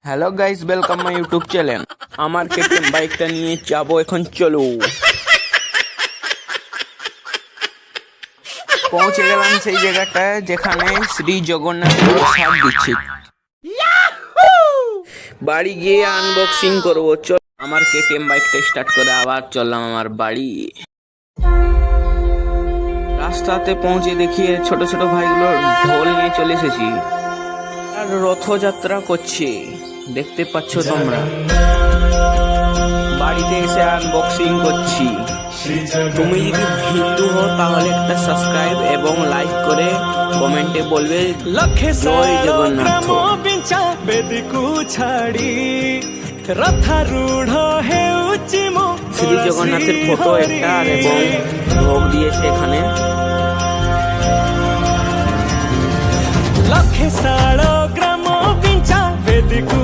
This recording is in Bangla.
Hello guys, welcome my YouTube channel. আমার কেটিএম বাইকটা নিয়ে যাবো এখন, চলো। পৌঁছে গেলাম সেই জায়গাটায় যেখানে শ্রী জগন্নাথের প্রসাদ দিচ্ছে। বাড়ি গিয়ে আনবক্সিং করবো। চল, আমার কেটিএম বাইকটা স্টার্ট করে আবার চললাম আমার বাড়ি। রাস্তাতে পৌঁছে দেখিয়ে ছোট ছোট ভাইগুলো ঢোল নিয়ে চলে এসেছি আর রথযাত্রা করছে, দেখতে পাচ্ছ তোমরা। বাড়িতে এসে আনবক্সিং করছি। তুমি যদি হিন্দু হও তাহলে একটা সাবস্ক্রাইব এবং লাইক করে কমেন্টে বলবে জয় জগন্নাথ। শ্রী জগন্নাথের ফটো একটা আর এবং ভোগ দিয়েছে এখানে। লক্ষে সাড় গ্রাম পিঞ্চা বেদিকু